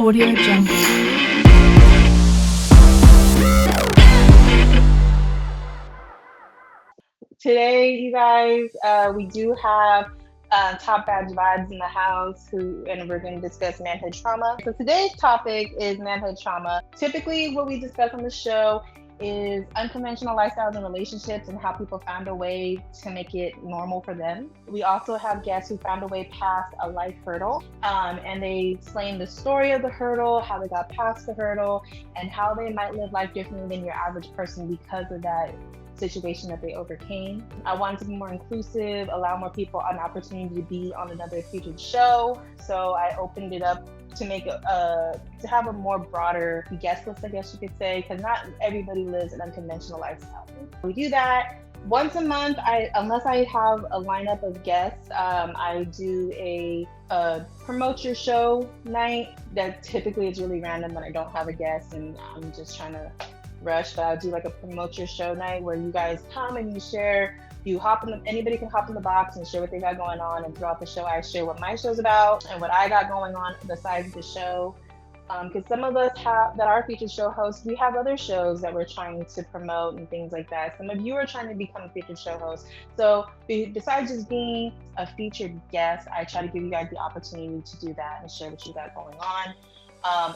Audio Jungle. Today, you guys, we do have Top Badge Vibes in the house, and we're going to discuss manhood trauma. So today's topic is manhood trauma. Typically, what we discuss on the show is unconventional lifestyles and relationships and how people found a way to make it normal for them. We also have guests who found a way past a life hurdle, and they explain the story of the hurdle, how they got past the hurdle, and how they might live life differently than your average person because of that situation that they overcame. I wanted to be more inclusive, allow more people an opportunity to be on another featured show. So I opened it up to make to have a more broader guest list, I guess you could say, because not everybody lives an unconventional lifestyle. We do that once a month. Unless I have a lineup of guests, I do a promote your show night that typically is really random when I don't have a guest and I'm just trying to rush, but I'll do like a promote your show night where you guys come and you share, anybody can hop in the box and share what they got going on, and throughout the show I share what my show's about and what I got going on besides the show. Because some of us that are featured show hosts, we have other shows that we're trying to promote and things like that. Some of you are trying to become a featured show host. So besides just being a featured guest, I try to give you guys the opportunity to do that and share what you got going on.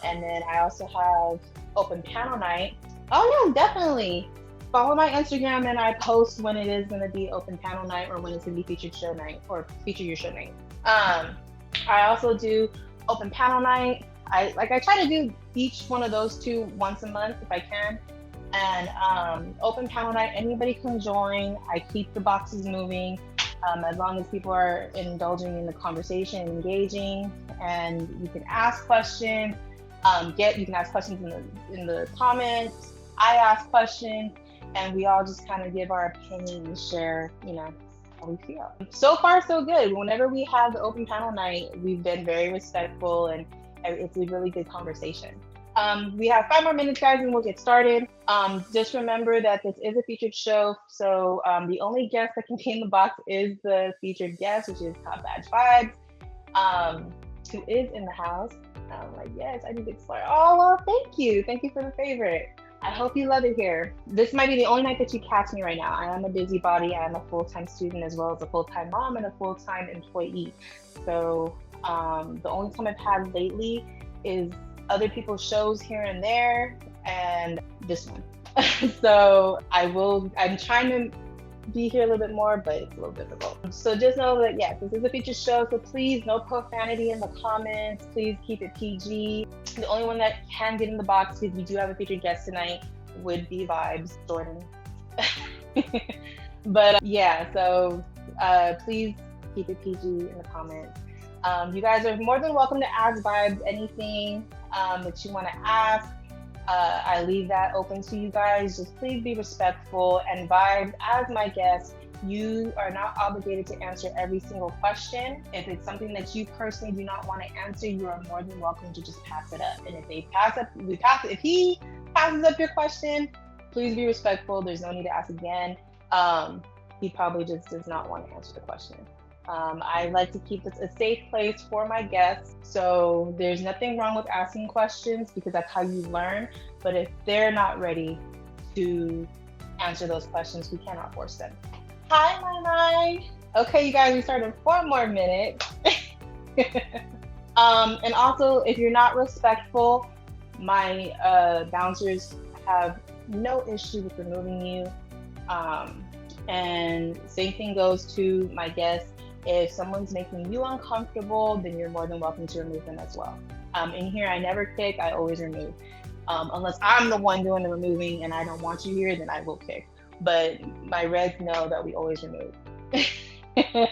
And then I also have open panel night. Oh yeah, definitely. Follow my Instagram and I post when it is going to be open panel night or when it's going to be featured show night or feature your show night. I also do open panel night. I try to do each one of those two once a month if I can. And open panel night, anybody can join. I keep the boxes moving as long as people are indulging in the conversation, engaging, and you can ask questions. You can ask questions in the comments. I ask questions, and we all just kind of give our opinion and share, how we feel. So far, so good. Whenever we have the open panel night, we've been very respectful, and it's a really good conversation. We have 5 more minutes, guys, and we'll get started. Just remember that this is a featured show, so the only guest that can be in the box is the featured guest, which is Top Badge Vibes, who is in the house. I'm like, yes, I need to explore. Oh, well, thank you. Thank you for the favorite. I hope you love it here. This might be the only night that you catch me right now. I am a busybody. I am a full-time student as well as a full-time mom and a full-time employee. So the only time I've had lately is other people's shows here and there and this one. So I'm trying to be here a little bit more, but it's a little difficult. So just know that, yes, this is a featured show, so please, no profanity in the comments. Please keep it PG. The only one that can get in the box, because we do have a featured guest tonight, would be Vibes, Jordan. But yeah, so please keep it PG in the comments. You guys are more than welcome to ask Vibes anything that you want to ask. I leave that open to you guys. Just please be respectful. And Vibes, as my guest, you are not obligated to answer every single question. If it's something that you personally do not want to answer, you are more than welcome to just pass it up. And if he passes up your question, please be respectful. There's no need to ask again. He probably just does not want to answer the question. I like to keep this a safe place for my guests. So there's nothing wrong with asking questions because that's how you learn. But if they're not ready to answer those questions, we cannot force them. Hi, my. Okay, you guys, we start in 4 more minutes. And also, if you're not respectful, my bouncers have no issue with removing you. And same thing goes to my guests. If someone's making you uncomfortable, then you're more than welcome to remove them as well. In here, I never kick, I always remove. Unless I'm the one doing the removing and I don't want you here, then I will kick. But my reds know that we always remove. But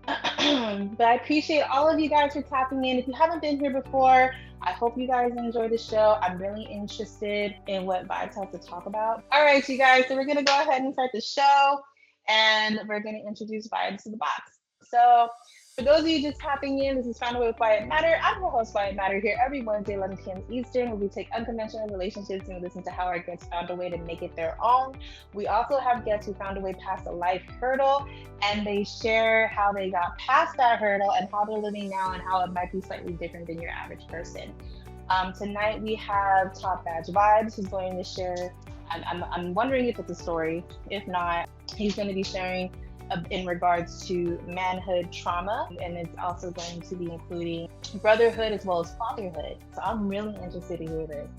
I appreciate all of you guys for tapping in. If you haven't been here before, I hope you guys enjoy the show. I'm really interested in what Vibes has to talk about. All right, you guys, so we're going to go ahead and start the show. And we're going to introduce Vibes to the box. So For those of you just tapping in, this is Found a Way with Quiet Matter. I'm your host, Quiet Matter, here every Wednesday, 11 p.m. Eastern, where we take unconventional relationships and listen to how our guests found a way to make it their own. We also have guests who found a way past a life hurdle, and they share how they got past that hurdle and how they're living now and how it might be slightly different than your average person. Tonight we have Top Badge Vibes, who's going to share. I'm wondering if it's a story. If not, he's going to be sharing in regards to manhood trauma, and it's also going to be including brotherhood as well as fatherhood. So I'm really interested to hear this.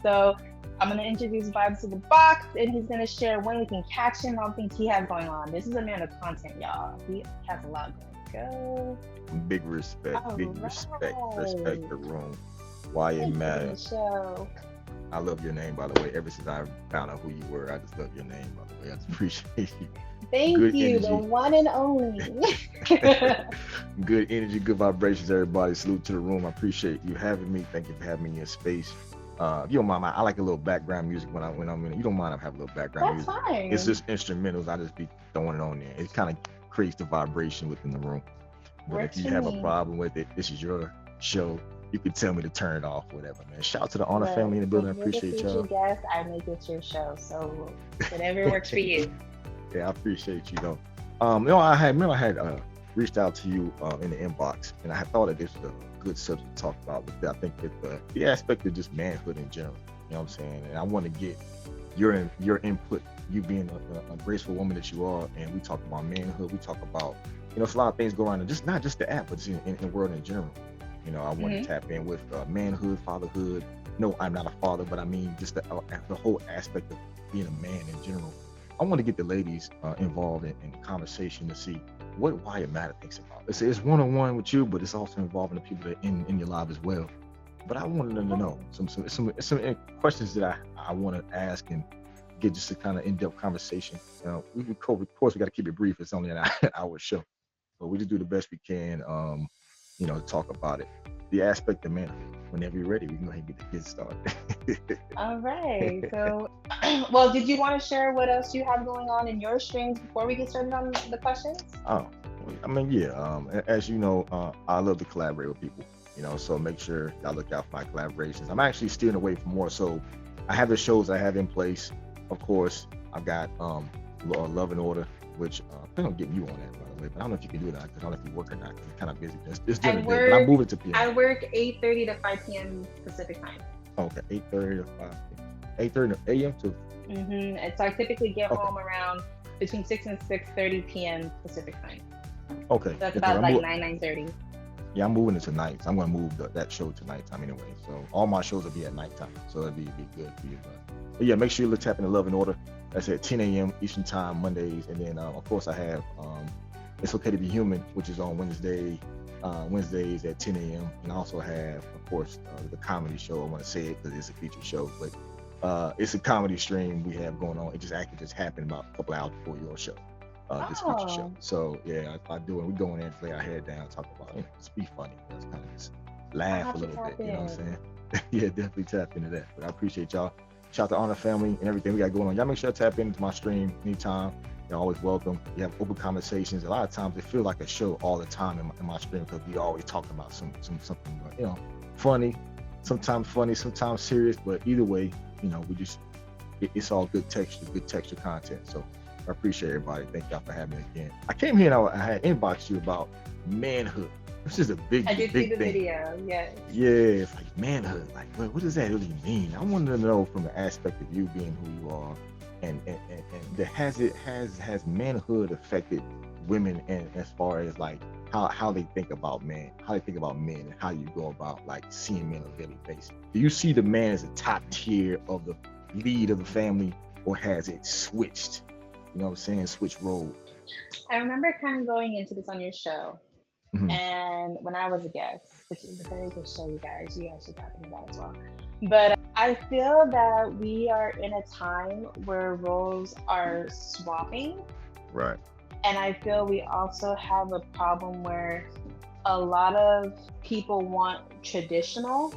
So I'm going to introduce Vibes to the box, and he's going to share when we can catch him on things he has going on. This is a man of content, y'all. He has a lot going. Go. Big respect, respect the room. Why it Thank matters. Show. I love your name, by the way. Ever since I found out who you were, I just love your name, by the way. I just appreciate you. Thank Good you, energy. the one and only. Good energy, good vibrations, everybody. Salute to the room. I appreciate you having me. Thank you for having me in your space. You don't mind, I like a little background music when I'm in it. You don't mind I have a little background That's music. fine. It's just instrumentals. I just be throwing it on there. It kind of creates the vibration within the room. But Works if you for have me. a problem with it, this is your show. You can tell me to turn it off, whatever, man. Shout out to the Honor Look, family in the building. I when you're appreciate the y'all. featured guest, I make it your show. So whatever works for you. Yeah, I appreciate you, though. I had reached out to you in the inbox, and I had thought that this was a good subject to talk about. But I think that the aspect of just manhood in general, you know what I'm saying? And I want to get your input, you being a graceful woman that you are, and we talk about manhood. We talk about, it's a lot of things going on, and just not just the app, but just in the world in general. I want to tap in with manhood, fatherhood. No, I'm not a father, but I mean just the whole aspect of being a man in general. I want to get the ladies involved in conversation to see why it matters thinks about. It's one-on-one with you, but it's also involving the people that in your life as well. But I wanted them to know some questions that I want to ask and get just a kind of in-depth conversation. Of course, we got to keep it brief. It's only an hour show, but we just do the best we can. To talk about it. The aspect of manhood. Whenever you're ready, we can go ahead and get started. All right. So, well, did you want to share what else you have going on in your streams before we get started on the questions? Oh, I mean, yeah. As you know, I love to collaborate with people. So make sure y'all look out for my collaborations. I'm actually steering away from more. So I have the shows I have in place. Of course, I've got Love and Order, which I think I'm getting you on that, by the way. But I don't know if you can do that because I don't know if you work or not. You're kind of busy. It's during the day, but I'm moving to PM. I work 8:30 to 5 p.m. Pacific time. Okay, 8:30 to 5. 8:30 a.m. to. And so I typically get home around between 6 and 6:30 p.m. Pacific time. Okay. So that's about like 9:30. Yeah, I'm moving it tonight. So I'm going to move that show to nighttime anyway. So all my shows will be at nighttime. So it'll be good for you. But yeah, make sure you tap into Love and Order. That's at 10 a.m. Eastern time, Mondays. And then, of course, I have It's Okay to Be Human, which is on Wednesdays at 10 a.m. And I also have, of course, the comedy show. I want to say it because it's a feature show. But it's a comedy stream we have going on. It just happened about a couple hours before your show. This feature show. So yeah, I do it. We go in there and lay our head down, talk about just be funny. Just kind of just laugh a little bit. You know what I'm saying? Yeah, definitely tap into that. But I appreciate y'all. Shout out to Honor family and everything we got going on. Y'all make sure to tap into my stream anytime. You're always welcome. You have open conversations. A lot of times it feels like a show all the time in my stream because we always talk about something funny, sometimes serious. But either way, we just it's all good texture content. So I appreciate everybody. Thank y'all for having me again. I came here and I had inboxed you about manhood. This is a big I did big see the thing. video, yes. Yeah, it's like manhood. Like, what does that really mean? I wanted to know from the aspect of you being who you are, and has manhood affected women, and as far as like how they think about men, and how you go about like seeing men on a daily basis. Do you see the man as a top tier of the lead of the family, or has it switched? You know what I'm saying? Switch roles. I remember kind of going into this on your show. Mm-hmm. And when I was a guest, which is a very good show, you guys should talk about as well. But I feel that we are in a time where roles are swapping. Right. And I feel we also have a problem where a lot of people want traditional,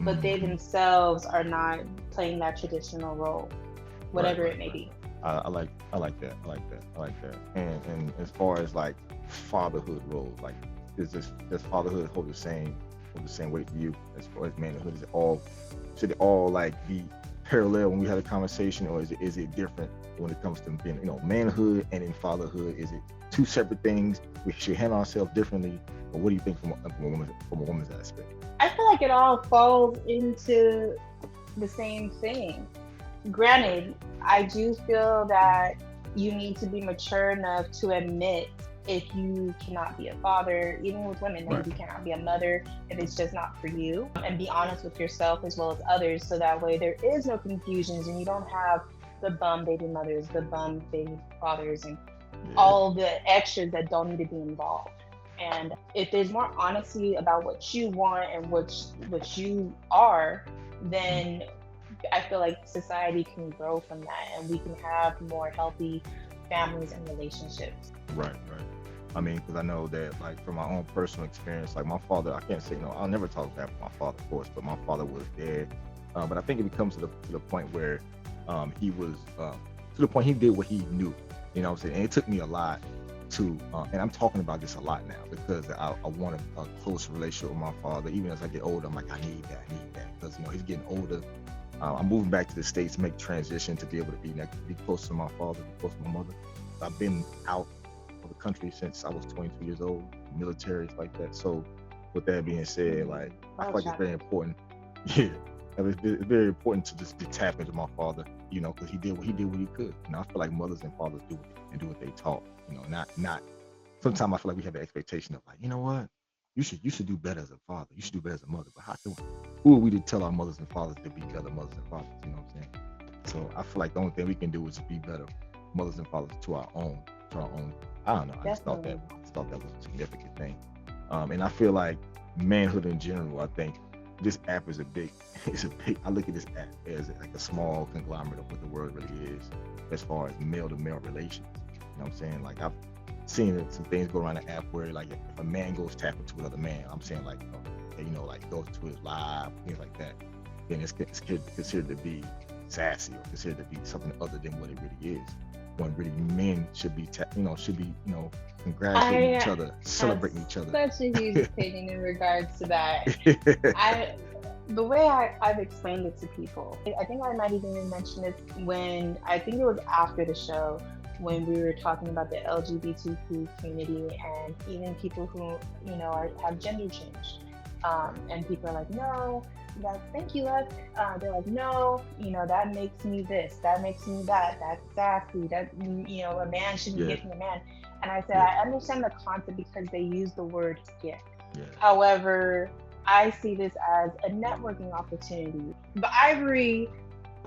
but they themselves are not playing that traditional role, whatever it may be. I like that. And as far as like fatherhood roles, like does fatherhood hold the same weight for you as far as manhood? Should it all like be parallel when we have a conversation, or is it different when it comes to being, manhood and in fatherhood? Is it two separate things? We should handle ourselves differently, or what do you think from a woman's aspect? I feel like it all falls into the same thing. Granted, I do feel that you need to be mature enough to admit if you cannot be a father, even with women, Right. that you cannot be a mother if it's just not for you, and be honest with yourself as well as others, so that way there is no confusions and you don't have the bum baby mothers, the bum baby fathers, and Yeah. all the extras that don't need to be involved. And if there's more honesty about what you want and what you are, Mhm. then I feel like society can grow from that, and we can have more healthy families and relationships. Right, right. I mean, because I know that, like, from my own personal experience, like my father, I can't say no. I'll never talk bad about my father, of course, but my father was dead. But I think it becomes to the point where he was to the point he did what he knew. You know what I'm saying? And it took me a lot to, and I'm talking about this a lot now because I want a close relationship with my father. Even as I get older, I'm like, I need that, because he's getting older. I'm moving back to the States to make transition to be able to be close to my father, be close to my mother. I've been out of the country since I was 22 years old, military, like that. So, with that being said, like, I feel like it's very important. Yeah, it's very important to tap into my father, because he did what he could. I feel like mothers and fathers do what they taught. Not. Sometimes I feel like we have an expectation of, like, you know what, you should do better as a father. You should do better as a mother. But who are we to tell our mothers and fathers to be better mothers and fathers? You know what I'm saying? So I feel like the only thing we can do is be better mothers and fathers to our own. I don't know. I just thought Definitely. that was a significant thing. And I feel like manhood in general. I think this app is a big. It's a big. I look at this app as like a small conglomerate of what the world really is, as far as male to male relations. You know what I'm saying? Like, I've seen some things go around the app where, like, if a man goes tapping to another man, I'm saying, like, like, goes to his live, things like that, then it's considered to be sassy, or considered to be something other than what it really is. When really men should be, congratulating each I other, have celebrating each other. such a huge opinion in regards to that. I the way I've explained it to people, I think I might even mention this when, I think it was after the show, when we were talking about the LGBTQ community and even people who have gender change, and people are like, no, thank you, Les. They're like, no, that makes me this, that makes me that, that's sassy, that a man shouldn't Yeah, get from a man. And I said, yeah, I understand the concept because they use the word gift. yeah, However, I see this as a networking opportunity. But Ivory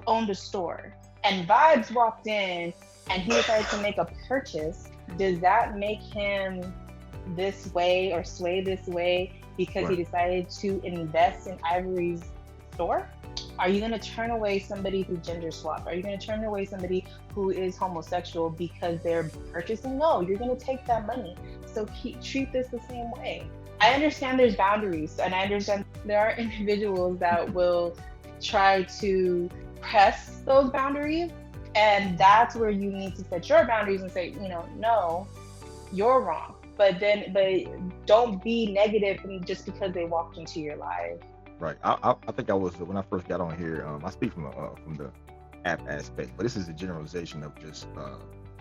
owned a store, and Vibes walked in and he decided to make a purchase. Does that make him this way or sway this way because he right, decided to invest in Ivory's store? Are you going to turn away somebody who gender swapped? Are you going to turn away somebody who is homosexual because they're purchasing? No, you're going to take that money. So treat this the same way. I understand there's boundaries, and I understand there are individuals that will try to press those boundaries, and that's where you need to set your boundaries and say, no, you're wrong. But don't be negative just because they walked into your life. right. I think I was, when I first got on here. I speak from the app aspect, but this is a generalization of just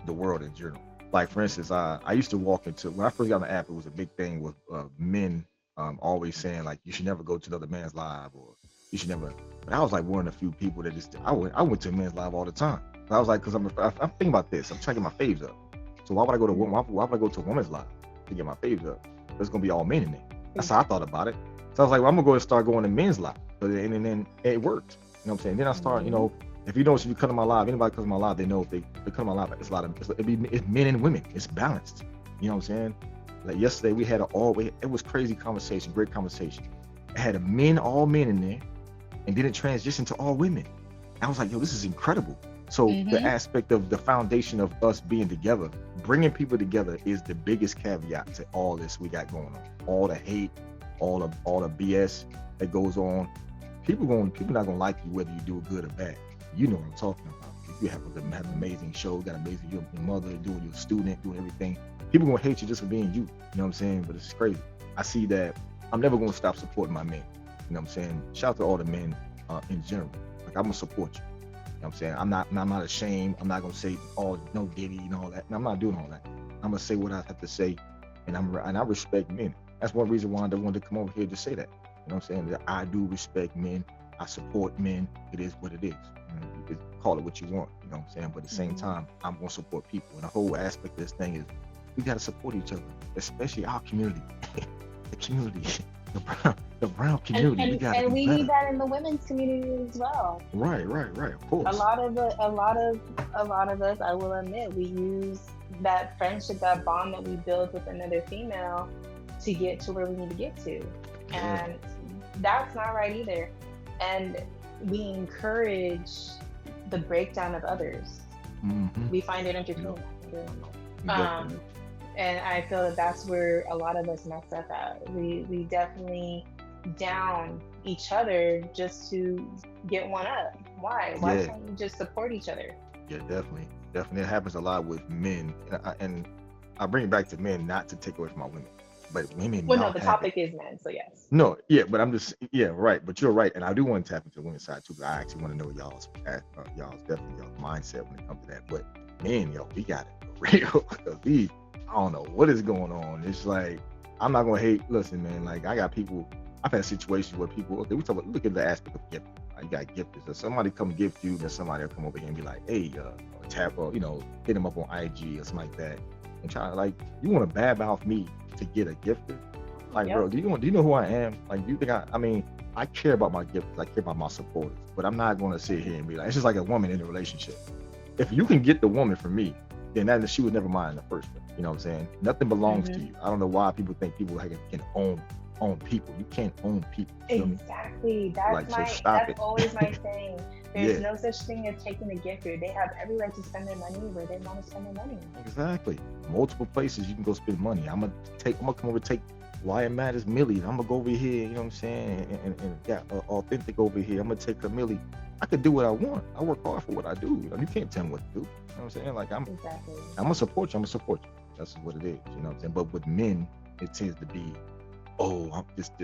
the world in general. Like, for instance, I used to walk into, when I first got on the app, it was a big thing with men always saying, like, you should never go to another man's live, or you should never. But I was like one of the few people that just, I went to a men's live all the time. I was like, because I'm thinking about this. I'm trying to get my faves up. So why would I go to why would I go to a woman's live to get my faves up? There's gonna be all men in there. That's how I thought about it. So I was like, well, I'm gonna go and start going to men's live. And then it worked. You know what I'm saying? Then I start, if you come to my live, anybody comes to my live, they know if they come to my live, it's a lot of, it's men and women. It's balanced. You know what I'm saying? Like, yesterday we had it was crazy conversation, great conversation. It had all men in there, and then it transitioned to all women. I was like, yo, this is incredible. So the aspect of the foundation of us being together, bringing people together, is the biggest caveat to all this we got going on. All the hate, all the BS that goes on. People not gonna like you whether you do it good or bad. You know what I'm talking about. If you have an amazing show, got amazing, your mother, doing your student, doing everything, People gonna hate you just for being you. You know what I'm saying? But it's crazy. I see that I'm never gonna stop supporting my men. You know what I'm saying? Shout out to all the men in general. Like I'm gonna support you. You know what I'm saying? I'm not ashamed. I'm not gonna say oh no Diddy and all that. And I'm not doing all that. I'm gonna say what I have to say, and I respect men. That's one reason why I wanted to come over here to say that. You know what I'm saying? That I do respect men. I support men. It is what it is. You can call it what you want. You know what I'm saying? But at the same time, I'm gonna support people. And the whole aspect of this thing is we gotta support each other, especially our community, the community, the brown community. We gotta and be we better. need that in the women's community as well. Right. Of course. A lot of us, I will admit, we use that friendship, that bond that we build with another female to get to where we need to get to. Yeah. And that's not right either. And we encourage the breakdown of others. Mm-hmm. We find it entertaining. Definitely. And I feel that that's where a lot of us mess up at. We definitely down each other just to get one up. Why? Why Yeah. can't you just support each other? Yeah, definitely. It happens a lot with men, and I bring it back to men, not to take away from my women, but women, Well, y'all no, the have it. topic is men, so yes. No, yeah, but I'm just yeah, right. But you're right, and I do want to tap into the women's side too. But I actually want to know y'all's definitely y'all's mindset when it comes to that. But man, yo, we got it for real. 'Cause I don't know what is going on. It's like I'm not gonna hate. Listen, man, like I got people. I've had situations where people. Okay, we talk about look at the aspect of gifting. You got gifted. So somebody come gift you, then somebody will come over here and be like, hey, or tap or hit them up on IG or something like that, and try like you want to badmouth me to get a gifted. Like, Yep. bro, do you know who I am? Like, do you think I mean, I care about my gifters, I care about my supporters, but I'm not going to sit here and be like, it's just like a woman in a relationship. If you can get the woman from me, then she was never mine in the first place. You know what I'm saying? Nothing belongs to you. I don't know why people think people can own people. You can't own people. You know what I mean? Exactly. That's always my saying. There's no such thing as taking a gifter. They have every right to spend their money where they want to spend their money. Exactly. Multiple places you can go spend money. I'm gonna come over take Why It Matters Millie. I'm gonna go over here, you know what I'm saying, and got authentic over here. I'm gonna take her Millie. I could do what I want. I work hard for what I do. You can't tell me what to do. You know what I'm saying? Like I'm gonna support you. That's what it is. You know what I'm saying? But with men, it tends to be, I'm this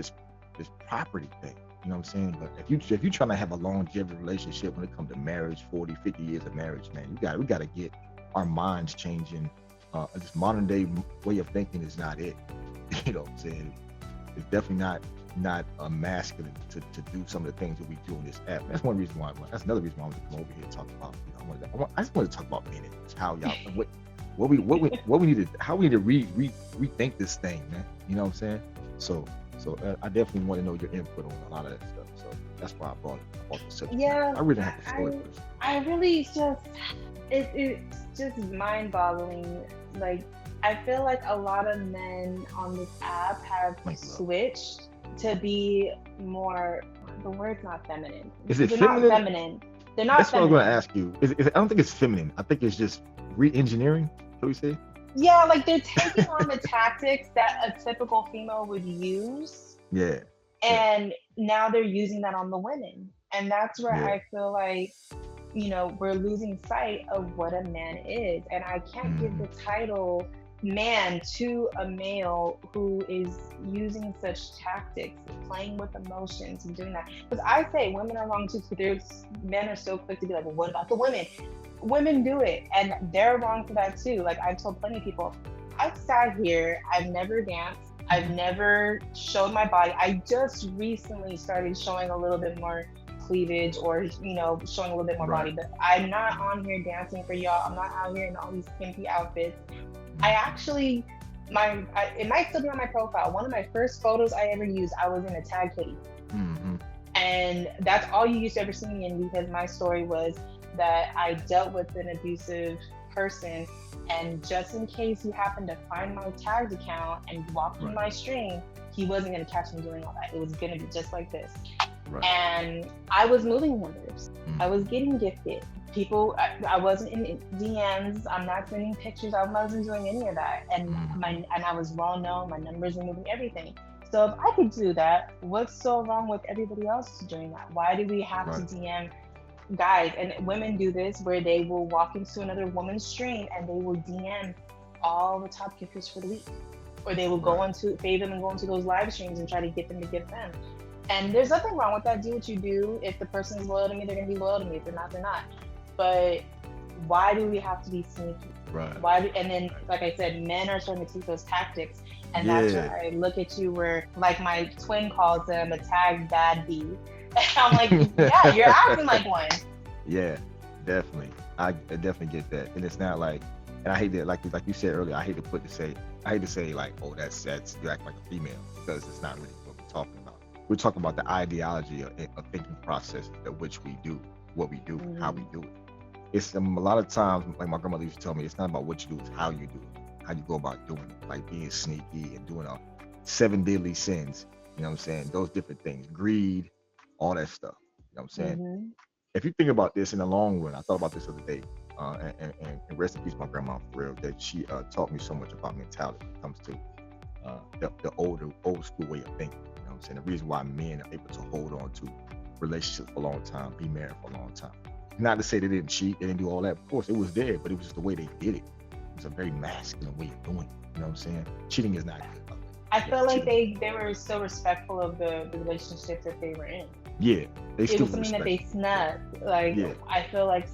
property thing. You know what I'm saying? But if you trying to have a longevity relationship when it comes to marriage, 40, 50 years of marriage, man, we gotta get our minds changing. This modern day way of thinking is not it. You know what I'm saying? It's definitely not masculine to do some of the things that we do on this app. That's one reason why. That's another reason why I want to come over here and talk about. I just want to talk about men. How y'all what we need to how we need to rethink this thing, man. You know what I'm saying? So I definitely want to know your input on a lot of that stuff. So that's why I brought the subject. Yeah, I really have to story first. I really it's just mind-boggling. Like I feel like a lot of men on this app have switched to be more. The word's not feminine. Is it They're feminine? Not feminine. They're not. That's feminine. what I was going to ask you. I don't think it's feminine. I think it's just re-engineering. Shall we say? Yeah, like they're taking on the tactics that a typical female would use. Yeah. And now they're using that on the women. And that's where I feel like, we're losing sight of what a man is. And I can't give the title man to a male who is using such tactics, playing with emotions and doing that. Because I say women are wrong too. Men are so quick to be like, well, what about the women? Women do it, and they're wrong for that too. Like I've told plenty of people, I've sat here, I've never danced, I've never showed my body. I just recently started showing a little bit more cleavage or showing a little bit more body, but I'm not on here dancing for y'all. I'm not out here in all these skimpy outfits. I actually it might still be on my profile. One of my first photos I ever used, I was in a tag hoodie. And that's all you used to ever see me in, because my story was that I dealt with an abusive person, and just in case he happened to find my tagged account and walk through my stream, he wasn't going to catch me doing all that. It was going to be just like this. And I was moving wonders. I was getting gifted. People, I wasn't in DMs. I'm not sending pictures. I wasn't doing any of that. And I was well known. My numbers were moving, everything. So if I could do that, what's so wrong with everybody else doing that? Why do we have to DM guys? And women do this where they will walk into another woman's stream and they will DM all the top gifters for the week, or they will go into pay them and go into those live streams and try to get them to gift them. And there's nothing wrong with that. Do what you do. If the person's loyal to me, they're gonna be loyal to me. If they're not, they're not. But why do we have to be sneaky? Right. And then, like I said, men are starting to take those tactics, and that's where I look at you, where like my twin calls them a tag bad bee. And I'm like, yeah, you're acting like one. Yeah, definitely. I definitely get that, and it's not like, and I hate that, like you said earlier, I hate to say like, oh, that's you act like a female, because it's not really what we're talking about. We're talking about the ideology of thinking process at which we do what we do, how we do it. It's a lot of times, like my grandmother used to tell me, it's not about what you do, it's how you do it, how you go about doing it, like being sneaky and doing 7 deadly sins. You know what I'm saying? Those different things, greed, all that stuff. You know what I'm saying? If you think about this in the long run, I thought about this the other day, and rest in peace, my grandma, for real, that she taught me so much about mentality when it comes to the old school way of thinking. You know what I'm saying? The reason why men are able to hold on to relationships for a long time, be married for a long time. Not to say they didn't cheat, they didn't do all that. Of course, it was there, but it was just the way they did it. It was a very masculine way of doing it. You know what I'm saying? Cheating is not good. I feel like they were so respectful of the relationship that they were in. Yeah, they still. It was something that they snubbed. Like, I feel like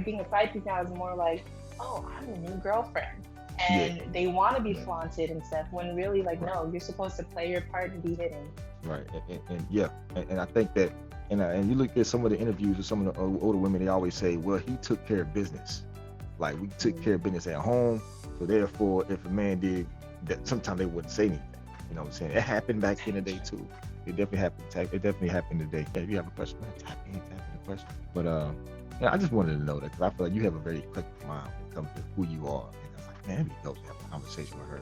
being a side piece now is more like, oh, I'm a new girlfriend, and they want to be flaunted and stuff. When really, like, no, you're supposed to play your part and be hidden. Right, and I think that, and you look at some of the interviews with some of the older women, they always say, well, he took care of business. Like, we took care of business at home, so therefore, if a man did that, sometimes they wouldn't say anything. You know what I'm saying? It happened back in the day too. It definitely happened today. If you have a question, tap in the question. But I just wanted to know that, because I feel like you have a very eclectic mind when it comes to who you are. And I was like, man, it'd be dope to have a conversation with her.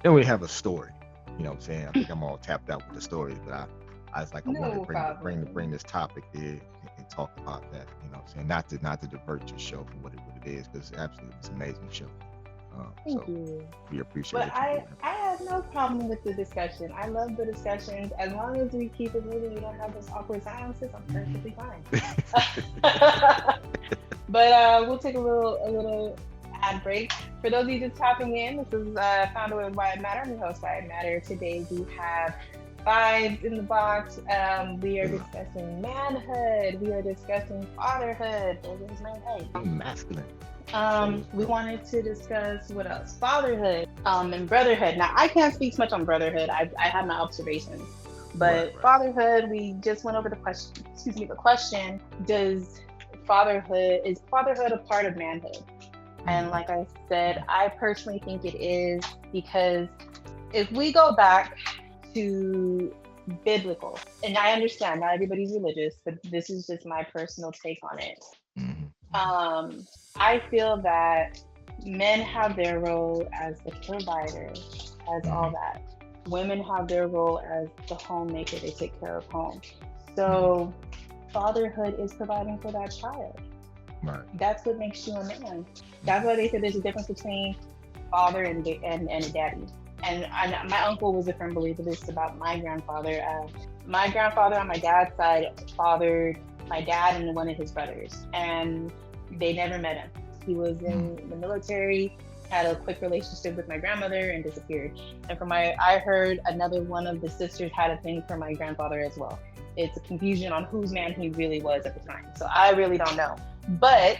Then we have a story. You know what I'm saying? I think I'm all tapped out with the stories, but I was like, I wanted to bring this topic here and talk about that. You know what I'm saying? Not to divert your show from what it is, because it's an amazing show. Thank you. We appreciate it. But I have no problem with the discussion. I love the discussions. As long as we keep it moving, we don't have those awkward silences, I'm perfectly fine. But we'll take a little ad break. For those of you just tapping in, this is Founder with Why It Matter. I'm your host, Why It Matter. Today we have vibes in the box. We are discussing manhood. We are discussing fatherhood. There's my head. Masculine. We wanted to discuss what else? Fatherhood, and brotherhood. Now, I can't speak much on brotherhood. I have my observations, but right. Fatherhood, we just went over the question. The question: is fatherhood a part of manhood? And like I said, I personally think it is, because if we go back to biblical, and I understand not everybody's religious, but this is just my personal take on it. I feel that men have their role as the provider, as all that. Women have their role as the homemaker. They take care of home. So fatherhood is providing for that child. Right. That's what makes you a man. That's why they said there's a difference between father and a daddy. And my uncle was a firm believer of this about my grandfather. My grandfather on my dad's side fathered my dad and one of his brothers, and they never met him. He was in the military, had a quick relationship with my grandmother, and disappeared. And I heard another one of the sisters had a thing for my grandfather as well. It's a confusion on whose man he really was at the time. So I really don't know. But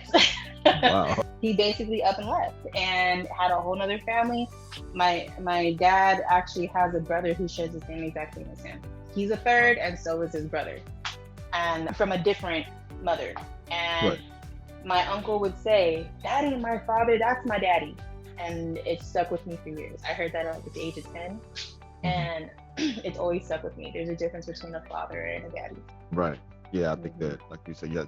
wow. He basically up and left and had a whole nother family. My dad actually has a brother who shares the same exact name as him. He's a third, and so is his brother, and from a different mother. And right. My uncle would say, "That ain't my father, that's my daddy." And it stuck with me for years. I heard that at the age of 10, and it's always stuck with me. There's a difference between a father and a daddy. Right. Yeah, I think that, like you said, you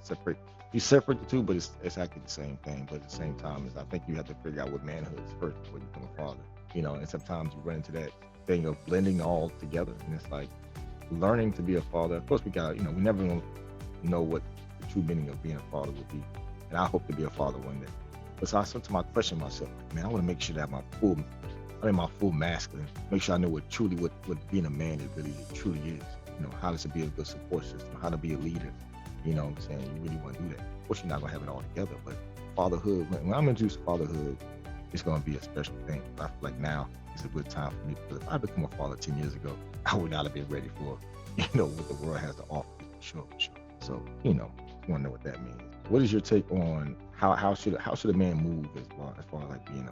separate the two, but it's actually the same thing. But at the same time, I think you have to figure out what manhood is first before you become a father. You know, and sometimes you run into that thing of blending all together, and it's like learning to be a father. Of course, we never know what the true meaning of being a father would be. And I hope to be a father one day. But so I sometimes question myself, man, I want to make sure that I'm my full masculine. Make sure I know what being a man truly is. You know, how to be a good support system, how to be a leader. You know what I'm saying? You really want to do that. Of course, you're not going to have it all together, but fatherhood, when I'm introduced to fatherhood, it's going to be a special thing. I feel like now is a good time for me, because if I become a father 10 years ago, I would not have been ready for, what the world has to offer. Sure, sure. So, you want to know what that means. What is your take on how should a man move as far as like being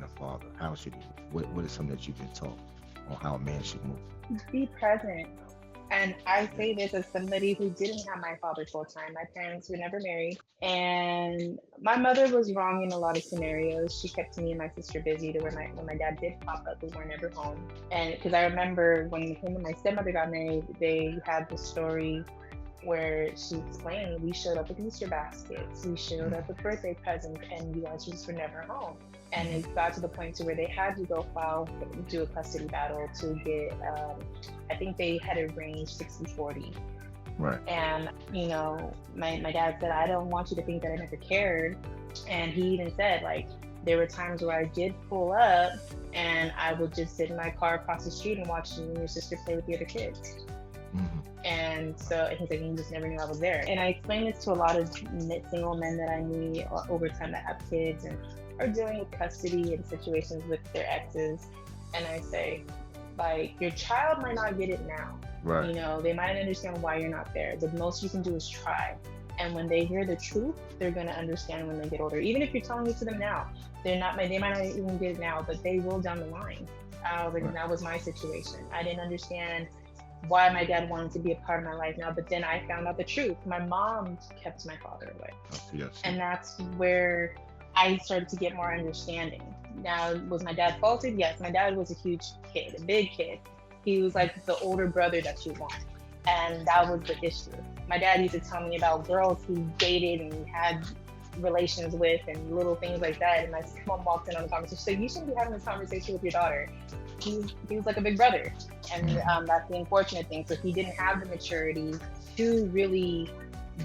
a father? How should he? What is something that you've been taught on how a man should move? Be present. And I say this as somebody who didn't have my father full time. My parents were never married. And my mother was wrong in a lot of scenarios. She kept me and my sister busy to where when my dad did pop up, we were never home. And because I remember when him and my stepmother got married, they had the story where she explained we showed up with Easter baskets, we showed up with birthday presents, and you guys just were never home. And it got to the point to where they had to go do a custody battle to get, I think they had arranged 60-40. Right. And, my dad said, I don't want you to think that I never cared. And he even said, like, there were times where I did pull up and I would just sit in my car across the street and watch you and your sister play with the other kids. And so he's like, you just never knew I was there. And I explained this to a lot of single men that I meet over time that have kids and are dealing with custody and situations with their exes. And I say, like, your child might not get it now. Right. They might understand why you're not there. The most you can do is try. And when they hear the truth, they're going to understand when they get older. Even if you're telling it to them now, they might not even get it now, but they will down the line. That was my situation. I didn't understand why my dad wanted to be a part of my life now, but then I found out the truth. My mom kept my father away. Yes. And that's where I started to get more understanding. Now, was my dad faulted? Yes, my dad was a huge kid, a big kid. He was like the older brother that you want. And that was the issue. My dad used to tell me about girls he dated and had relations with and little things like that. And my mom walked in on the conversation. So you shouldn't be having this conversation with your daughter. He was like a big brother. And that's the unfortunate thing. So he didn't have the maturity to really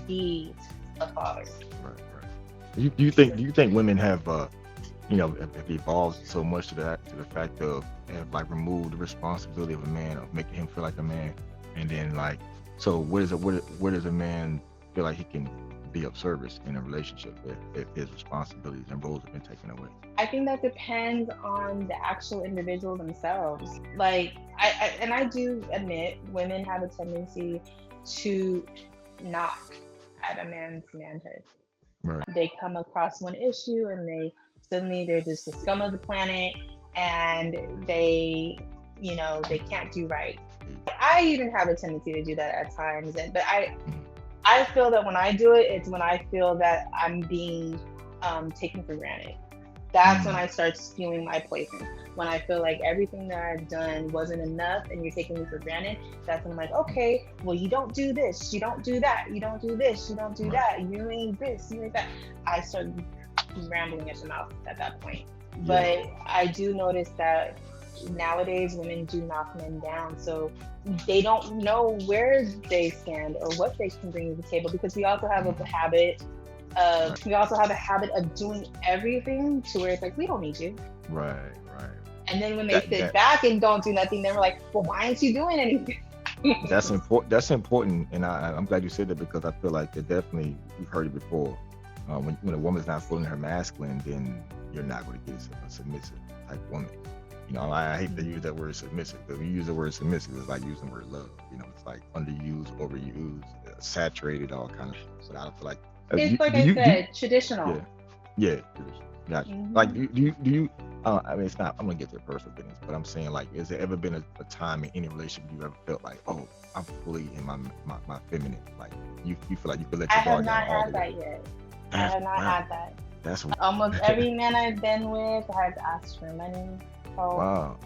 be a father. Right. Do you think women have have evolved so much to the fact of have like removed the responsibility of a man, of making him feel like a man, and then like, so where does a man feel like he can be of service in a relationship if his responsibilities and roles have been taken away? I think that depends on the actual individual themselves. Like, I do admit women have a tendency to knock at a man's manhood. Right. They come across one issue and they're just the scum of the planet, and they can't do right. I even have a tendency to do that at times, but I feel that when I do it, it's when I feel that I'm being taken for granted. That's when I start spewing my poison. When I feel like everything that I've done wasn't enough and you're taking me for granted, that's when I'm like, okay, well, you don't do this, you don't do that, you don't do this, you don't do that, you ain't this, you ain't that. I start rambling at the mouth at that point. Yeah. But I do notice that nowadays women do knock men down, so they don't know where they stand or what they can bring to the table, because we also have a habit of doing everything to where it's like, we don't need you. Right. And then when they sit back and don't do nothing, they're like, well, why aren't you doing anything? That's important, and I'm glad you said that, because I feel like we've heard it before. When a woman's not fully her masculine, then you're not going to get a submissive type woman. I hate to use that word submissive, because when you use the word submissive, it's like using the word love. It's like underused, overused, saturated, all kind of shit. So I don't feel like it's traditional. Yeah, traditional. Gotcha. Like, do you? I mean, it's not. I'm gonna get to your personal business, but I'm saying, like, has there ever been a time in any relationship you ever felt like, oh, I'm fully in my feminine? Like, you feel like you could let your guard down? I have not had that yet. I have not had that. That's almost every man I've been with has asked for money. Wow.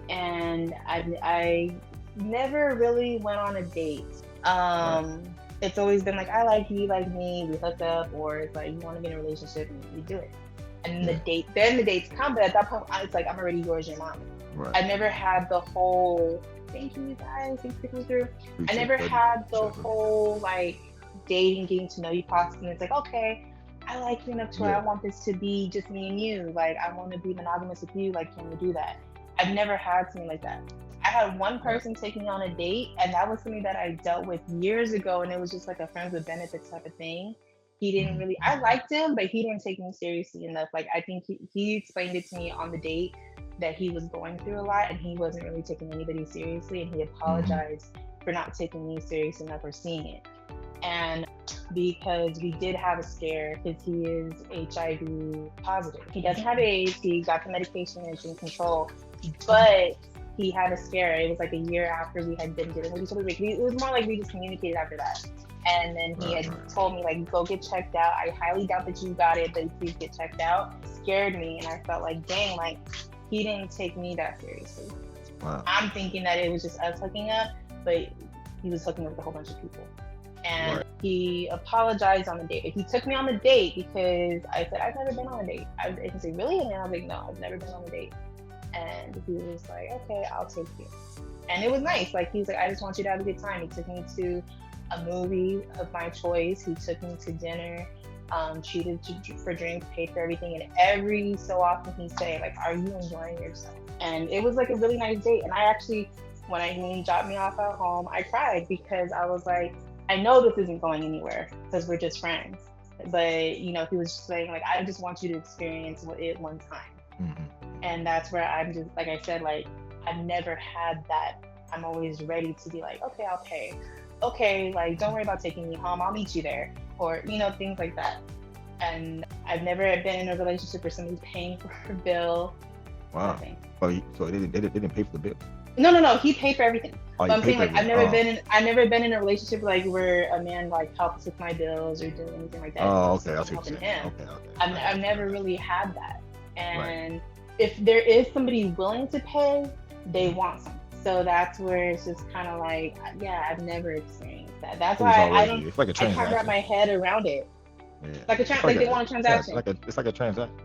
And I never really went on a date. It's always been like, I like you, like me, we hook up, or it's like, you want to get in a relationship and we do it. And the dates come, but at that point, it's like, I'm already yours, you're mine. Right. I never had the whole, thank you guys, thanks for coming through. I never had the whole, like, dating, getting to know you process, and it's like, okay, I like you enough to where I want this to be just me and you. Like, I want to be monogamous with you. Like, can we do that? I've never had something like that. I had one person take me on a date, and that was something that I dealt with years ago, and it was just like a friends with benefits type of thing. he didn't really, I liked him, but he didn't take me seriously enough. Like, I think he explained it to me on the date that he was going through a lot and he wasn't really taking anybody seriously. And he apologized for not taking me serious enough or seeing it. And because we did have a scare, because he is HIV positive. He doesn't have AIDS, he got the medication and it's in control, but he had a scare. It was like a year after we had been dealing with each other. It was more like we just communicated after that. And then he had told me, like, go get checked out. I highly doubt that you got it, but please get checked out. It scared me, and I felt like, dang, like, he didn't take me that seriously. Wow. I'm thinking that it was just us hooking up, but he was hooking up with a whole bunch of people. And he apologized on the date. He took me on the date because I said, I've never been on a date. He said, really? And I was like, no, I've never been on a date. And he was like, okay, I'll take you. And it was nice. Like, he was like, I just want you to have a good time. He took me to a movie of my choice. He took me to dinner, treated for drinks, paid for everything. And every so often he'd say, like, are you enjoying yourself? And it was like a really nice date. And I actually, when he dropped me off at home, I cried because I was like, I know this isn't going anywhere because we're just friends. But, you know, he was just saying, like, I just want you to experience it one time. And that's where I'm just, like I said, like, I've never had that. I'm always ready to be like, okay, I'll pay. Okay, like, don't worry about taking me home. I'll meet you there. Or, you know, things like that. And I've never been in a relationship where somebody's paying for a bill. Wow. Nothing. So they didn't pay for the bill? No. He paid for everything. Oh, but I'm saying, like, I've never been in a relationship like where a man like helps with my bills or doing anything like that. Oh, okay. I'll helping take him. Okay. I've never really had that. And if there is somebody willing to pay, they want something. So that's where it's just kind of like, yeah, I've never experienced that. That's why I don't. It's like a transaction. I can't wrap my head around it. Yeah. Like they want a transaction. It's like a transaction.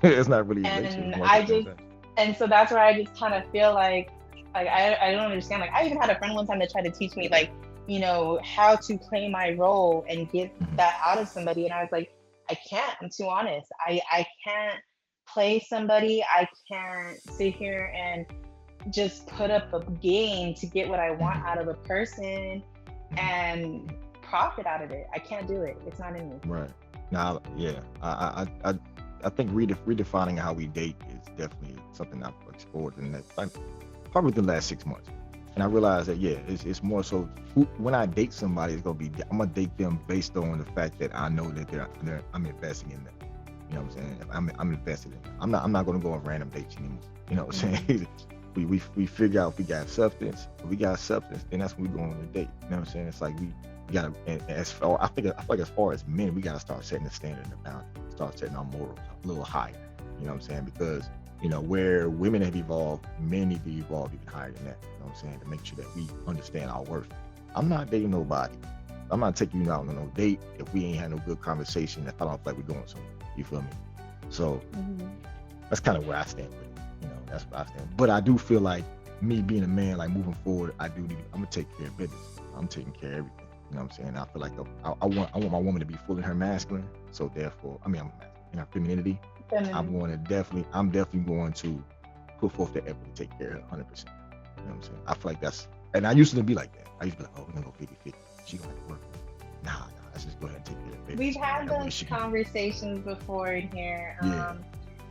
It's not really. And so that's where I just kind of feel like I don't understand. Like, I even had a friend one time that tried to teach me, like, you know, how to play my role and get that out of somebody. And I was like, I can't. I'm too honest. I can't play somebody. I can't sit here and just put up a game to get what I want out of a person and profit out of it. I can't do it. It's not in me. Right. Now, yeah, I think redefining how we date is definitely something I've explored in that, probably the last 6 months. And I realized that, yeah, it's more so when I date somebody, I'm gonna date them based on the fact that I know that I'm investing in them. You know what I'm saying? I'm invested in them. I'm not gonna go on random dates anymore. You know what I'm saying? We figure out if we got substance. If we got substance, then that's when we go on a date. You know what I'm saying? It's like we gotta, and I feel like as far as men, we gotta start setting the standard and the boundary, start setting our morals a little higher. You know what I'm saying? Because, you know, where women have evolved, men need to evolve even higher than that. You know what I'm saying? To make sure that we understand our worth. I'm not dating nobody. I'm not taking you out on no date if we ain't had no good conversation. If I don't feel like we're going somewhere. You feel me? So that's kind of where I stand with it. You know, that's where I stand. But I do feel like me being a man, like moving forward, I'm gonna take care of business. I'm taking care of everything. You know what I'm saying? I feel like I want my woman to be full in her masculine. So therefore, I'm in her femininity. I'm definitely going to put forth the effort to take care of her 100%. You know what I'm saying? I feel like that's, and I used to be like that. I used to be like, oh, we're gonna go 50-50. She gonna have to work. Nah, let's just go ahead and take care of it. We've had those conversations before in here.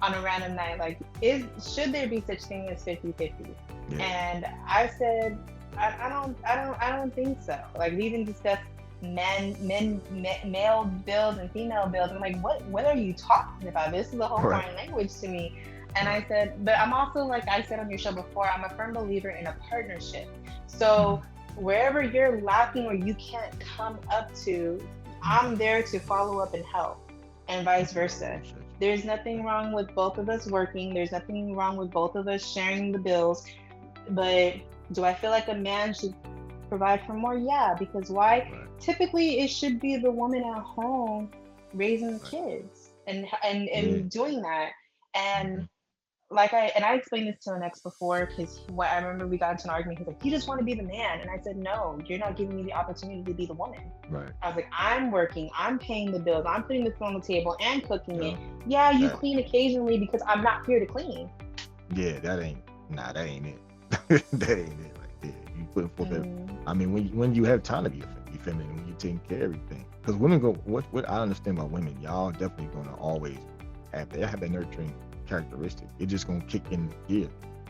On a random night, like, should there be such thing as 50-50? Yeah. And I said, I don't think so. Like, we even discussed male builds and female builds. I'm like, what are you talking about? This is a whole foreign language to me. And I said, but I'm also, like I said on your show before, I'm a firm believer in a partnership. So wherever you're lacking or you can't come up to, I'm there to follow up and help, and vice versa. There's nothing wrong with both of us working. There's nothing wrong with both of us sharing the bills. But do I feel like a man should provide for more? Yeah, because why? Right. Typically, it should be the woman at home raising the kids and doing that. And I explained this to an ex before, because I remember we got into an argument. He's like, you just want to be the man. And I said, no, you're not giving me the opportunity to be the woman. Right. I was like, I'm working, I'm paying the bills, I'm putting the food on the table and cooking it. Yeah, you clean occasionally because I'm not here to clean. Yeah, that ain't it. That ain't it right there. You putting forth I mean, when you have time to be feminine, when you're taking care of everything, Because women go, what I understand about women, y'all definitely gonna always have that nurturing characteristic. It's just gonna kick in gear.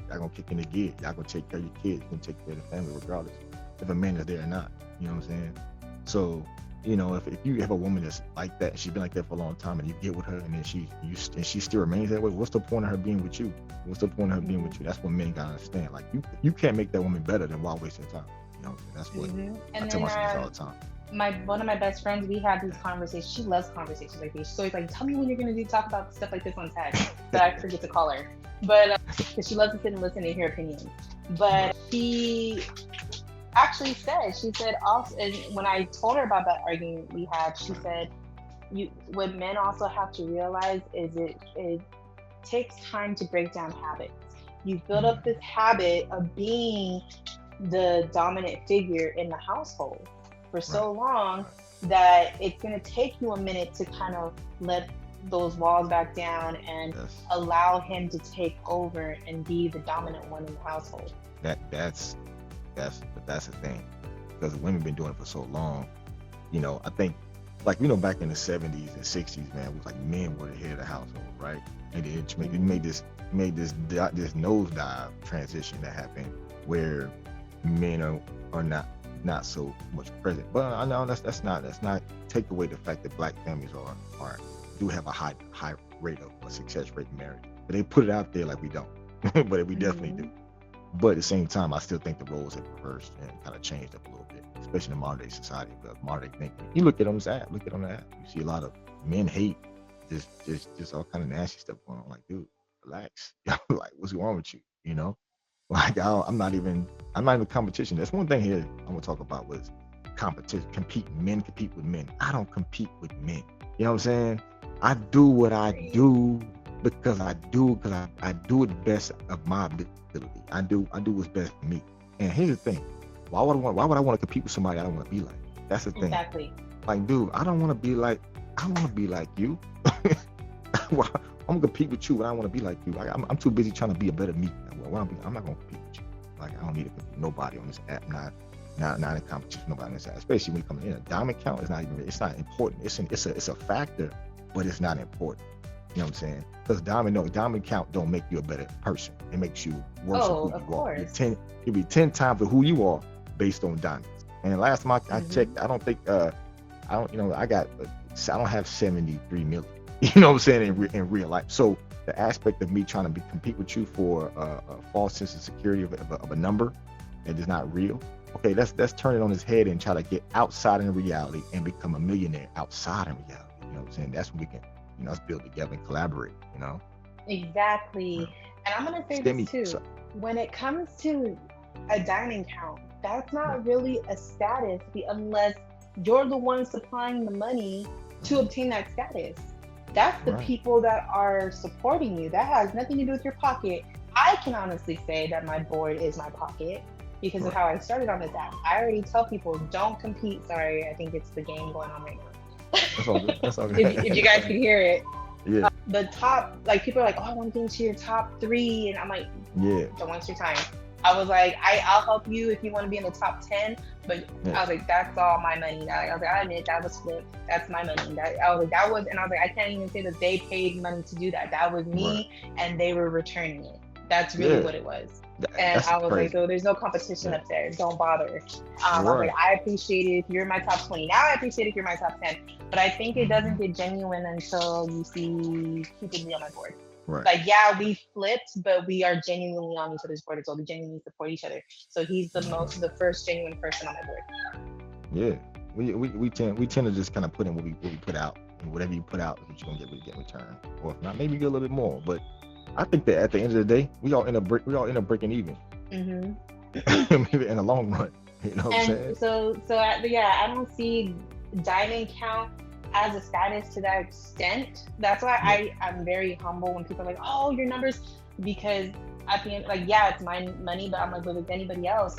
Y'all gonna kick in the gear. Y'all gonna take care of your kids. You're gonna take care of the family regardless if a man is there or not. You know what I'm saying? So, if you have a woman that's like that, she's been like that for a long time, and you get with her, and then she still remains that way. What's the point of her being with you? What's the point of her being with you? That's what men gotta understand. Like you can't make that woman better than why waste your time. You know, that's what I tell myself all the time. One of my best friends, we have these conversations. She loves conversations like these. She's always like, "Tell me when you're gonna talk about stuff like this on text." But I forget to call her. But because she loves to sit and listen to hear opinions. But she actually said also, and when I told her about that argument we had, she said, what men also have to realize is it takes time to break down habits. You build up this habit of being the dominant figure in the household for so long that it's going to take you a minute to kind of let those walls back down and allow him to take over and be the dominant one in the household. That's the thing, because women been doing it for so long. I think, like, back in the 70s and 60s, man, it was like men were the head of the household, right? And it made this nosedive transition that happened where men are not so much present. But I know that's not take away the fact that black families do have a high rate of a success rate in marriage. But they put it out there like we don't. But we definitely do. But at the same time, I still think the roles have reversed and kind of changed up a little bit, especially in modern day society, modern day thinking. You look at on the app, you see a lot of men hate, just all kind of nasty stuff going on. Like, dude, relax. Like, what's wrong with you? Like, I'm not even competition. That's one thing here I'm gonna talk about was competition. Men compete with men. I don't compete with men. You know what I'm saying? I do what I do because I do it best of my ability. I do what's best for me. And here's the thing: why would I want to compete with somebody I don't want to be like? That's the thing. Exactly. Like, dude, I don't want to be like you. I'm gonna compete with you, but I don't want to be like you. I'm too busy trying to be a better me. Well, I'm not gonna compete with you. Like, I don't need to compete with nobody on this app. Not in competition with nobody on this app. Especially when you come in. A diamond count is not important. It's a factor, but it's not important. You know what I'm saying? Because diamond count don't make you a better person. It makes you worse than who you are. You'll be 10 times of who you are based on diamonds. And last month I checked, I don't think I don't have 73 million. You know what I'm saying, in real life. So the aspect of me trying to compete with you for a false sense of security of a number that is not real. Okay, let's turn it on its head and try to get outside in reality and become a millionaire outside in reality. You know what I'm saying? That's when we can, let's build together and collaborate. Exactly. And I'm gonna say this too. When it comes to a diamond count, that's not really a status unless you're the one supplying the money to obtain that status. That's the people that are supporting you. That has nothing to do with your pocket. I can honestly say that my board is my pocket because of how I started on this app. I already tell people, don't compete. Sorry, I think it's the game going on right now. That's all good. if you guys can hear it. Yeah. The top, like, people are like, oh, I want to get into your top 3. And I'm like, don't waste your time. I was like, I'll help you if you want to be in the top 10. But I was like, that's all my money. I was like, I admit that was flipped. That's my money. And I was like, I can't even say that they paid money to do that. That was me, and they were returning it. That's really what it was. And I was crazy. Like, so there's no competition up there. Don't bother. I was like, I appreciate it if you're in my top 20. Now I appreciate it if you're in my top 10. But I think it doesn't get genuine until you see people on my board. Right. Like, yeah, we flipped, but we are genuinely on each other's board as well. We genuinely support each other. So he's the first genuine person on my board. Yeah, we tend to just kind of put in what we put out, and whatever you put out is what you're gonna get in return, or if not, maybe you get a little bit more. But I think that at the end of the day, we all end up breaking even. Maybe in the long run, you know what I'm saying? So I don't see diamond count as a status to that extent. That's why I'm very humble when people are like, oh, your numbers, because at the end, like, yeah, it's my money, but I'm like, but with anybody else,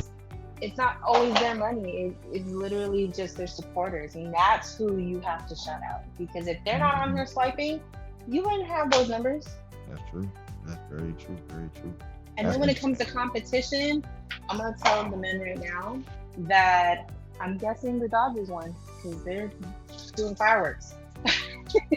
it's not always their money. It's literally just their supporters, and that's who you have to shout out, because if they're not on here swiping, you wouldn't have those numbers. That's true. That's very true. Very true. And then when it comes to competition, I'm gonna tell the men right now that I'm guessing the Dodgers won, because they're doing fireworks.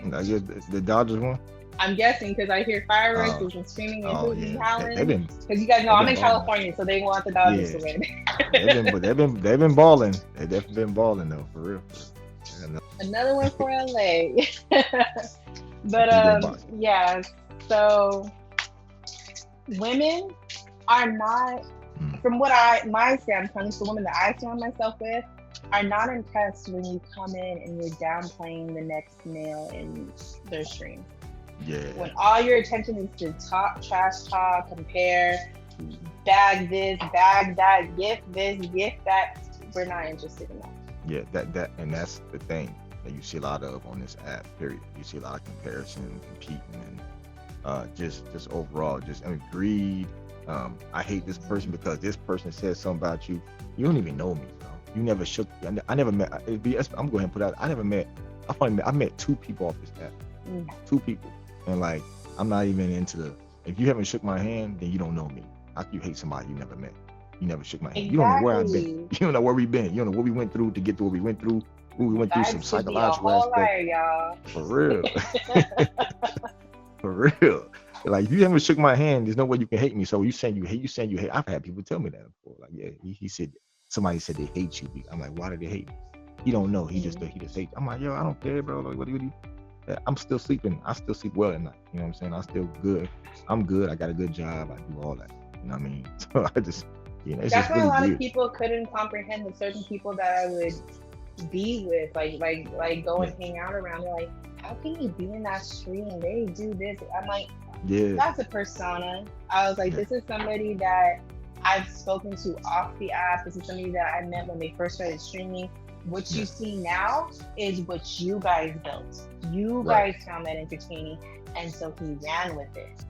The Dodgers one. I'm guessing because I hear fireworks, Oh, there's some screaming and oh hooting and yeah. They've howling. been Because you guys know they've I'm been in balling. California, so they want the Dodgers Yeah, to win. they've been balling. They definitely been balling though, for real. For real. Yeah, Another one for LA. I But think they're boxing. yeah. So women are not, Mm. from what my standpoint, the women that I surround myself with, are not impressed when you come in and you're downplaying the next male in their stream. Yeah, When all your attention is to talk, trash talk, compare, bag this, bag that, gift this, gift that, we're not interested in that. yeah. And that's the thing that you see a lot of on this app. Period. You see a lot of comparison, competing, and just overall, I mean, greed. I hate this person because this person said something about you. You don't even know me, bro. You never shook. I never met. I'm going to go ahead and put out. I never met. I met two people off this app. Mm. Two people, and like I'm not even into the. If you haven't shook my hand, then you don't know me. How can you hate somebody you never met? You never shook my hand. You don't know where I've been. Exactly. You don't know where we've been. You don't know what we went through to get to what we went through. We went through some Vibes should be a psychological whole aspect. liar, y'all. For real. For real. Like if you haven't shook my hand, there's no way you can hate me. So you saying you hate, I've had people tell me that before. Like, yeah, he said somebody said they hate you. I'm like, why did they hate me? He don't know. He just hate. I'm like, yo, I don't care, bro. Like, what do you do? I'm still sleeping. I still sleep well at night. You know what I'm saying? I'm still good. I'm good. I got a good job. I do all that. You know what I mean? So I just, it's That's just why really a lot weird. of people couldn't comprehend the certain people that I would be with, like go and hang out around. They're like, how can you be in that stream? They do this. I'm like, Yeah. that's a persona. I was like, this is somebody that I've spoken to off the app. This is somebody that I met when they first started streaming. What you see now is what you guys built. You guys found that entertaining, and so he ran with it.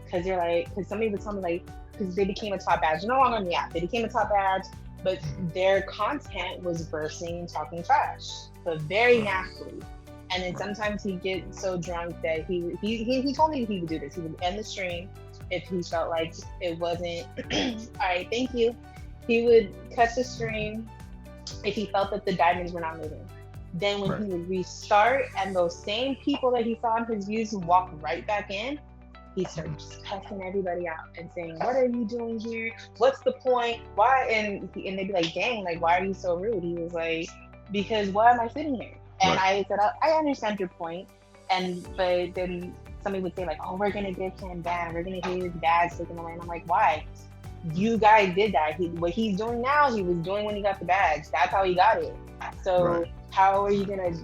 Because you're like, because somebody would tell me like, because they became a top badge. No longer on the app. They became a top badge, but their content was bursting and talking trash, but very nastily. And then sometimes he'd get so drunk that he told me he would do this. He would end the stream if he felt like it wasn't all right. Thank you. He would cut the stream if he felt that the diamonds were not moving. Then when he would restart and those same people that he saw in his views would walk right back in, he starts cussing everybody out and saying, what are you doing here? What's the point? Why? And they'd be like, dang, like, why are you so rude? He was like, because why am I sitting here? And I said, I understand your point. But then somebody would say like, oh, we're going to get him banned. We're going to get his badge taken away. And I'm like, why? You guys did that. What he's doing now, he was doing when he got the badge. That's how he got it. So how are you going to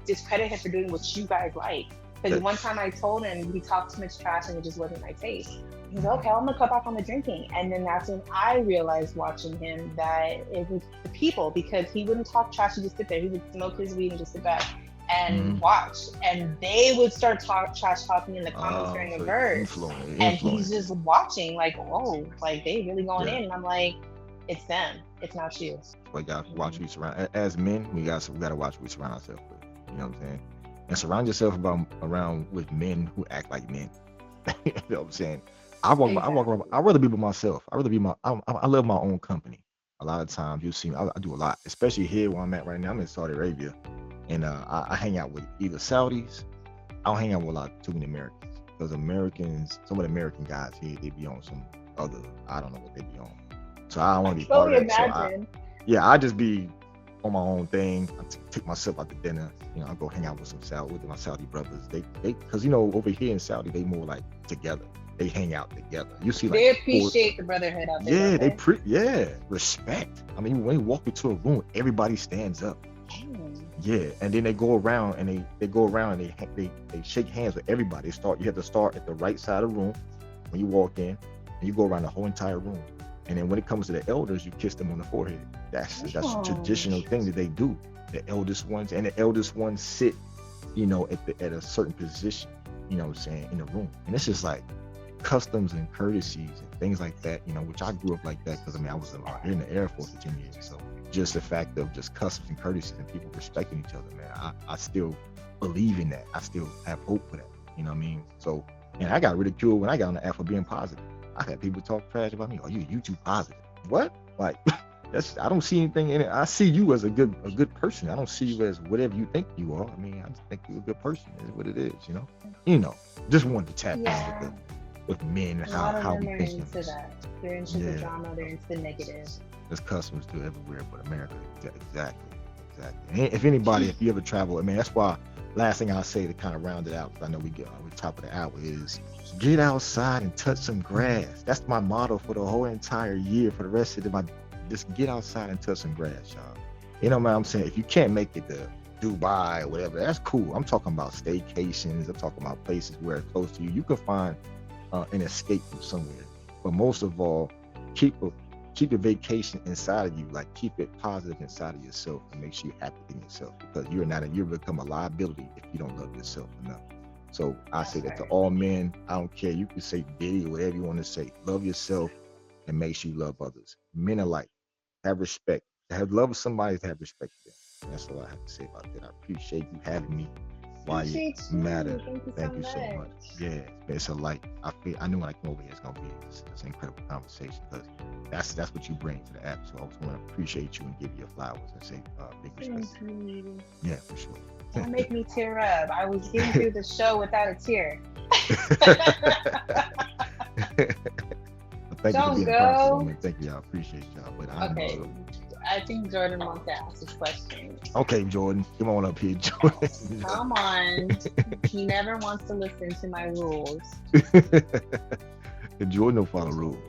discredit him for doing what you guys like? Because one time I told him he talked too much trash and it just wasn't my taste. He was okay, I'm going to cut back on the drinking. And then that's when I realized watching him that it was the people, because he wouldn't talk trash. He'd just sit there. He would smoke his weed and just sit back and watch. And they would start trash talking in the comments during a verse. And he's just watching like, oh, like they really going in. And I'm like, it's them. It's not you. We got to watch who we surround. As men, we got to watch who we surround ourselves with. You know what I'm saying? And surround yourself around with men who act like men. You know what I'm saying? I walk around. I'd rather be with myself. I love my own company. A lot of times you see me, I do a lot, especially here where I'm at right now. I'm in Saudi Arabia, and I hang out with either Saudis. I don't hang out with too many Americans, because some of the American guys here, they be on some other, I don't know what they be on. So I don't want to be part of that. So I just be on my own thing. I take myself out to dinner. I go hang out with my Saudi brothers. They because over here in Saudi, they more like together. They hang out together. You see, like, they appreciate the brotherhood out there. Yeah, respect. I mean, when you walk into a room, everybody stands up. Yeah, and then they go around and they shake hands with everybody. You have to start at the right side of the room when you walk in, and you go around the whole entire room. And then when it comes to the elders, you kiss them on the forehead. That's a traditional thing that they do. The eldest ones sit, at a certain position, you know what I'm saying, in the room. And it's just like customs and courtesies and things like that, which I grew up like that because I was in the Air Force for 10 years. So just the fact of just customs and courtesies and people respecting each other, man, I still believe in that. I still have hope for that. You know what I mean? So, and I got ridiculed when I got on the app for being positive. I had people talk trash about me. Oh, you too positive. What? Like, That's I don't see anything in it. I see you as a good person. I don't see you as whatever you think you are. I mean, I just think you're a good person. Is what it is. You know. Just wanted to tap in with Yeah, with men and a how lot of how them we are think in into this. that. They're into the Yeah, drama. They're into the negative. there's customers do everywhere but America. Exactly, exactly. And if anybody, if you ever travel, I mean, that's why. Last thing I'll say to kind of round it out, 'cause I know we're top of the hour, is get outside and touch some grass. That's my motto for the whole entire year. For the rest of my, just get outside and touch some grass, y'all. You know what I'm saying? If you can't make it to Dubai or whatever, that's cool. I'm talking about staycations. I'm talking about places where it's close to you. You can find an escape from somewhere. But most of all, keep a keep a vacation inside of you. Like keep it positive inside of yourself and make sure you're happy in yourself because you become a liability if you don't love yourself enough. So I say That's that to right. all men. I don't care. You can say Diddy or whatever you want to say. Love yourself and make sure you love others. Men alike. Have respect. To have love somebody to have respect for them. And that's all I have to say about that. I appreciate you having me. Why it Appreciate matter. you. Thank you so Thank you so much. much. Yeah, it's a light. I knew when I came over here, it's gonna be this incredible conversation because that's what you bring to the app. So I just want to appreciate you and give you your flowers and say big Thank respect. you. Yeah, for sure. Don't make me tear up. I was getting through the show without a tear. Thank you for Don't being a powerful go. woman. Thank you, I appreciate y'all. But I'm Okay. I think Jordan wants to ask a question. okay, Jordan. Come on up here, Jordan. Come on. He never wants to listen to my rules. Jordan don't follow rules.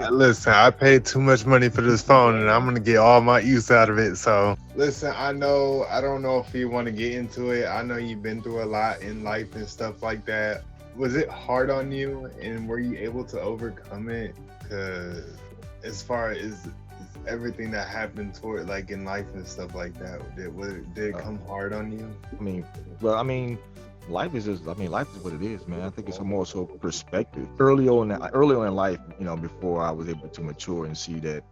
Listen, I paid too much money for this phone, and I'm gonna get all my use out of it. So, listen, I don't know if you want to get into it. I know you've been through a lot in life and stuff like that. Was it hard on you, and were you able to overcome it? Because as far as everything that happened toward, like in life and stuff like that, did it come hard on you? I mean, life is life is what it is, man. I think it's a more so perspective. Early on in life, before I was able to mature and see that,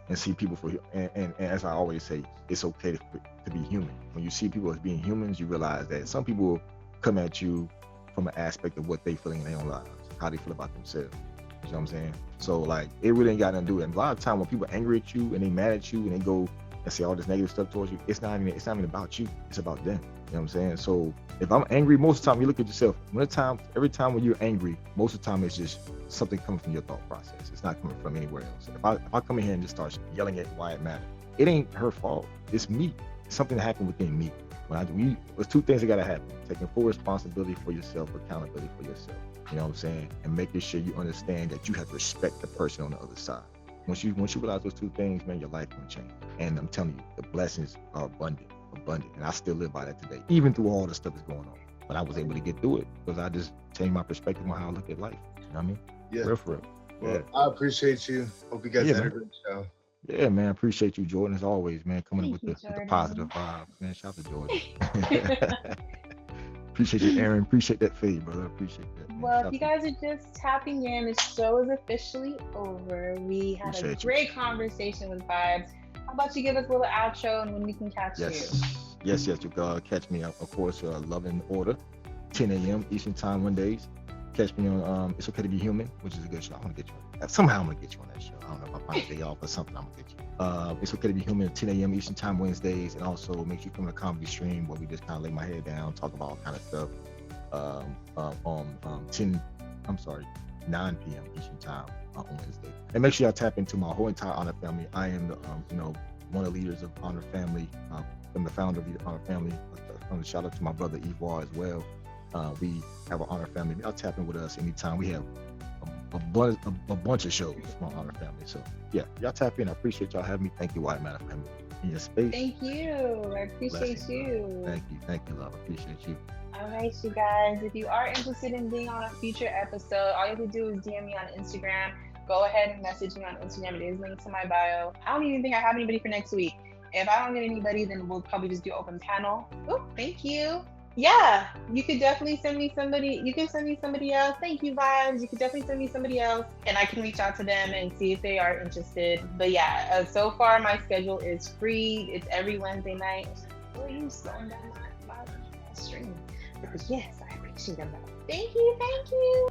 and see people and as I always say, it's okay to be human. When you see people as being humans, you realize that some people come at you from an aspect of what they feeling in their own lives, how they feel about themselves. You know what I'm saying? So like, it really ain't got nothing to do with it. And a lot of time when people are angry at you and they mad at you and they go and say all this negative stuff towards you, it's not even about you. It's about them. You know what I'm saying? So if I'm angry, most of the time you look at yourself. Every time when you're angry, most of the time it's just something coming from your thought process. It's not coming from anywhere else. If I come in here and just start yelling at why it matters, it ain't her fault. It's me. It's something that happened within me. There's two things that gotta happen: taking full responsibility for yourself, accountability for yourself. You know what I'm saying? And making sure you understand that you have to respect the person on the other side. Once you realize those two things, man, your life gonna change. And I'm telling you, the blessings are abundant. And I still live by that today, even through all the stuff that's going on. But I was able to get through it because I just changed my perspective on how I look at life. You know what I mean? Yeah. Real for real. Well, I appreciate you. Hope you guys had a great show. Yeah, man. Appreciate you, Jordan, as always, man. Coming Thank with you, the positive Jordan. vibes, man. Shout out to Jordan. Appreciate you, Aaron. Appreciate that fade, brother. Appreciate that. Man. Well, Shout if you out guys are just tapping in, the show is officially over. We had a Appreciate you. great conversation with Vibes. How about you give us a little outro and when we can catch you? Yes. You can catch me, of course, Love and Order, 10 a.m. Eastern Time, Mondays. Catch me on It's Okay to Be Human, which is a good show. I'm gonna get you on that. Somehow I'm gonna get you on that show. I don't know if I find a day off or something. I'm gonna get you. It's Okay to Be Human at 10 a.m. Eastern Time Wednesdays, and also make sure you come to the comedy stream where we just kind of lay my head down, talk about all kind of stuff. On 9 p.m. Eastern Time on Wednesday. And make sure y'all tap into my whole entire Honor family. I am the one of the leaders of Honor Family. I'm the founder of the Honor Family. Shout out to my brother Ivoire as well. We have an Honor Family. Y'all tap in with us anytime. We have a bunch of shows from Honor Family. So yeah, y'all tap in. I appreciate y'all having me. Thank you, White Matter Family, in your space. Thank you. I appreciate you. Thank you, love. I appreciate you. All right, you guys. If you are interested in being on a future episode, all you have to do is DM me on Instagram. Go ahead and message me on Instagram. It is linked to my bio. I don't even think I have anybody for next week. If I don't get anybody, then we'll probably just do open panel. Oh, thank you. Yeah, you could definitely send me somebody. You can send me somebody else. Thank you, Vibes. You could definitely send me somebody else, and I can reach out to them and see if they are interested. But yeah, so far my schedule is free. It's every Wednesday night. Oh, you slowing down my stream. But yes, I appreciate them. Thank you.